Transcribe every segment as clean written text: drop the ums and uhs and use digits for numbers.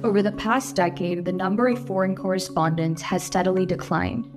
Over the past decade, the number of foreign correspondents has steadily declined.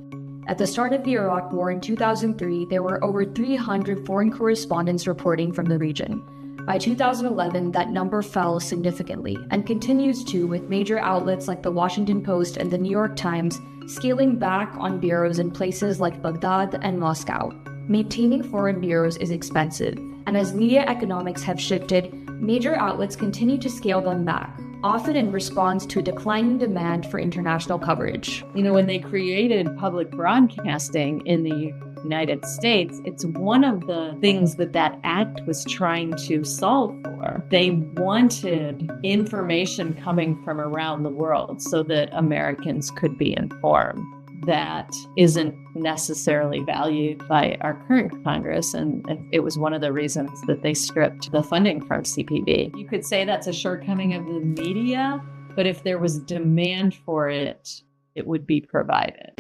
At the start of the Iraq War in 2003, there were over 300 foreign correspondents reporting from the region. By 2011, that number fell significantly, and continues to, with major outlets like the Washington Post and the New York Times scaling back on bureaus in places like Baghdad and Moscow. Maintaining foreign bureaus is expensive, and as media economics have shifted, major outlets continue to scale them back, often in response to a declining demand for international coverage. When they created public broadcasting in the United States, it's one of the things that act was trying to solve for. They wanted information coming from around the world so that Americans could be informed. That isn't necessarily valued by our current Congress, and it was one of the reasons that they stripped the funding from CPB. You could say that's a shortcoming of the media, but if there was demand for it, it would be provided.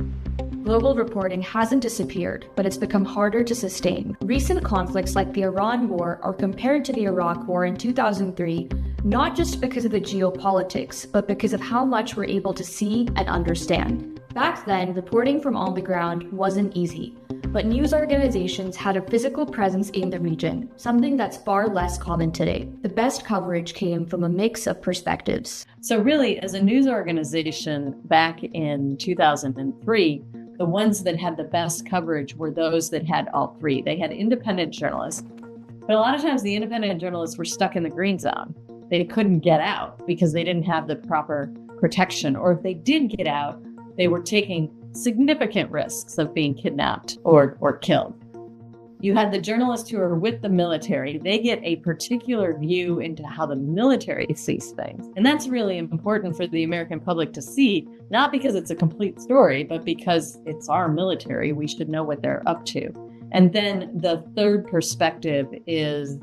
Global reporting hasn't disappeared, but it's become harder to sustain. Recent conflicts like the Iran War are compared to the Iraq War in 2003, not just because of the geopolitics, but because of how much we're able to see and understand. Back then, reporting from on the ground wasn't easy, but news organizations had a physical presence in the region, something that's far less common today. The best coverage came from a mix of perspectives. So really, as a news organization back in 2003, the ones that had the best coverage were those that had all three. They had independent journalists, but a lot of times the independent journalists were stuck in the green zone. They couldn't get out because they didn't have the proper protection, or if they did get out, they were taking significant risks of being kidnapped or killed. You had the journalists who are with the military. They get a particular view into how the military sees things. And that's really important for the American public to see, not because it's a complete story, but because it's our military. We should know what they're up to. And then the third perspective is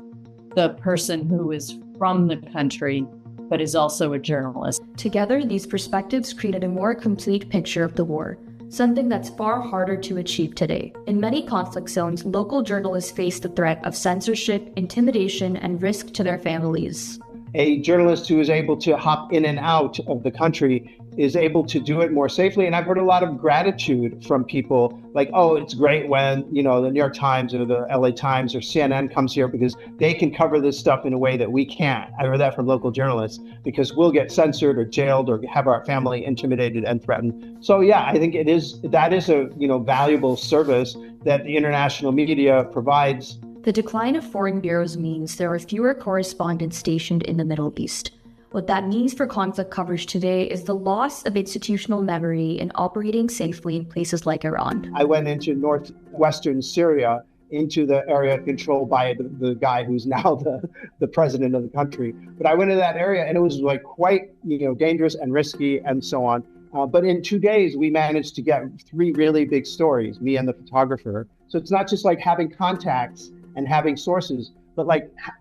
the person who is from the country, but is also a journalist. Together, these perspectives created a more complete picture of the war, something that's far harder to achieve today. In many conflict zones, local journalists face the threat of censorship, intimidation, and risk to their families. A journalist who is able to hop in and out of the country is able to do it more safely. And I've heard a lot of gratitude from people like, oh, it's great when, the New York Times or the LA Times or CNN comes here because they can cover this stuff in a way that we can't. I heard that from local journalists because we'll get censored or jailed or have our family intimidated and threatened. So yeah, I think that is a, valuable service that the international media provides. The decline of foreign bureaus means there are fewer correspondents stationed in the Middle East. What that means for conflict coverage today is the loss of institutional memory in operating safely in places like Iran. I went into northwestern Syria, into the area controlled by the guy who's now the president of the country. But I went to that area and it was quite dangerous and risky and so on. But in 2 days, we managed to get 3 really big stories, me and the photographer. So it's not just having contacts and having sources, but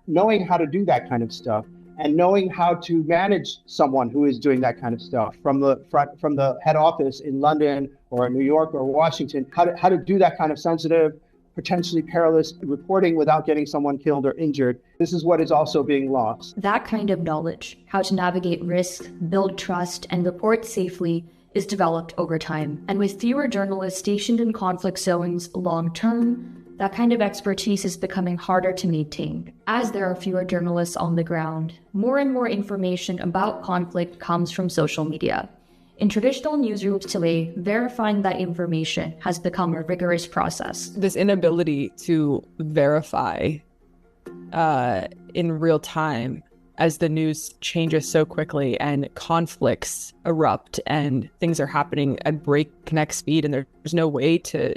knowing how to do that kind of stuff and knowing how to manage someone who is doing that kind of stuff from the head office in London or New York or Washington, how to do that kind of sensitive, potentially perilous reporting without getting someone killed or injured. This is what is also being lost. That kind of knowledge, how to navigate risk, build trust, and report safely, is developed over time. And with fewer journalists stationed in conflict zones long term, that kind of expertise is becoming harder to maintain. As there are fewer journalists on the ground, more and more information about conflict comes from social media. In traditional newsrooms today, verifying that information has become a rigorous process. This inability to verify in real time as the news changes so quickly and conflicts erupt and things are happening at breakneck speed and there's no way to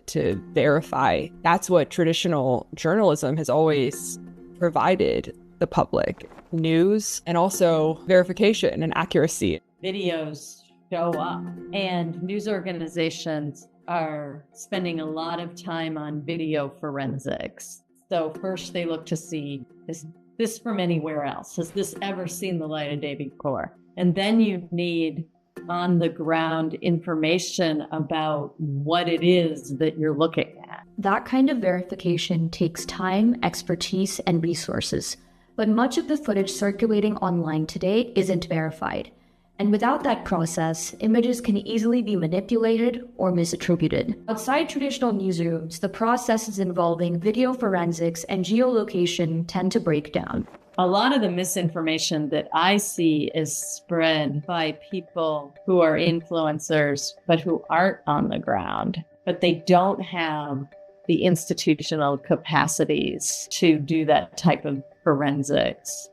verify. That's what traditional journalism has always provided the public. News and also verification and accuracy. Videos show up and news organizations are spending a lot of time on video forensics. So first they look to see, is this from anywhere else? Has this ever seen the light of day before? And then you need on the ground information about what it is that you're looking at. That kind of verification takes time, expertise, and resources. But much of the footage circulating online today isn't verified. And without that process, images can easily be manipulated or misattributed. Outside traditional newsrooms, the processes involving video forensics and geolocation tend to break down. A lot of the misinformation that I see is spread by people who are influencers, but who aren't on the ground, but they don't have the institutional capacities to do that type of forensics.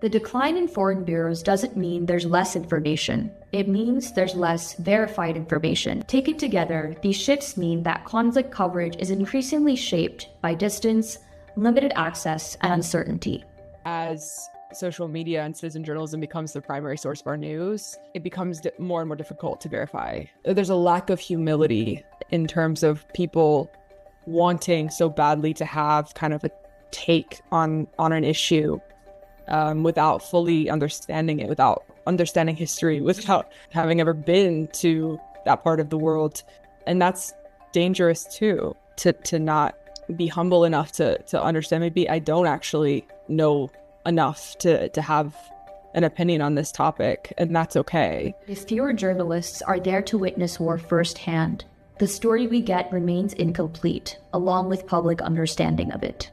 The decline in foreign bureaus doesn't mean there's less information. It means there's less verified information. Taken together, these shifts mean that conflict coverage is increasingly shaped by distance, limited access, and uncertainty. As social media and citizen journalism becomes the primary source of our news, it becomes more and more difficult to verify. There's a lack of humility in terms of people wanting so badly to have kind of a take on an issue without fully understanding it, without understanding history, without having ever been to that part of the world. And that's dangerous too, to not be humble enough to understand, maybe I don't actually know enough to have an opinion on this topic, and that's okay. If fewer journalists are there to witness war firsthand, the story we get remains incomplete, along with public understanding of it.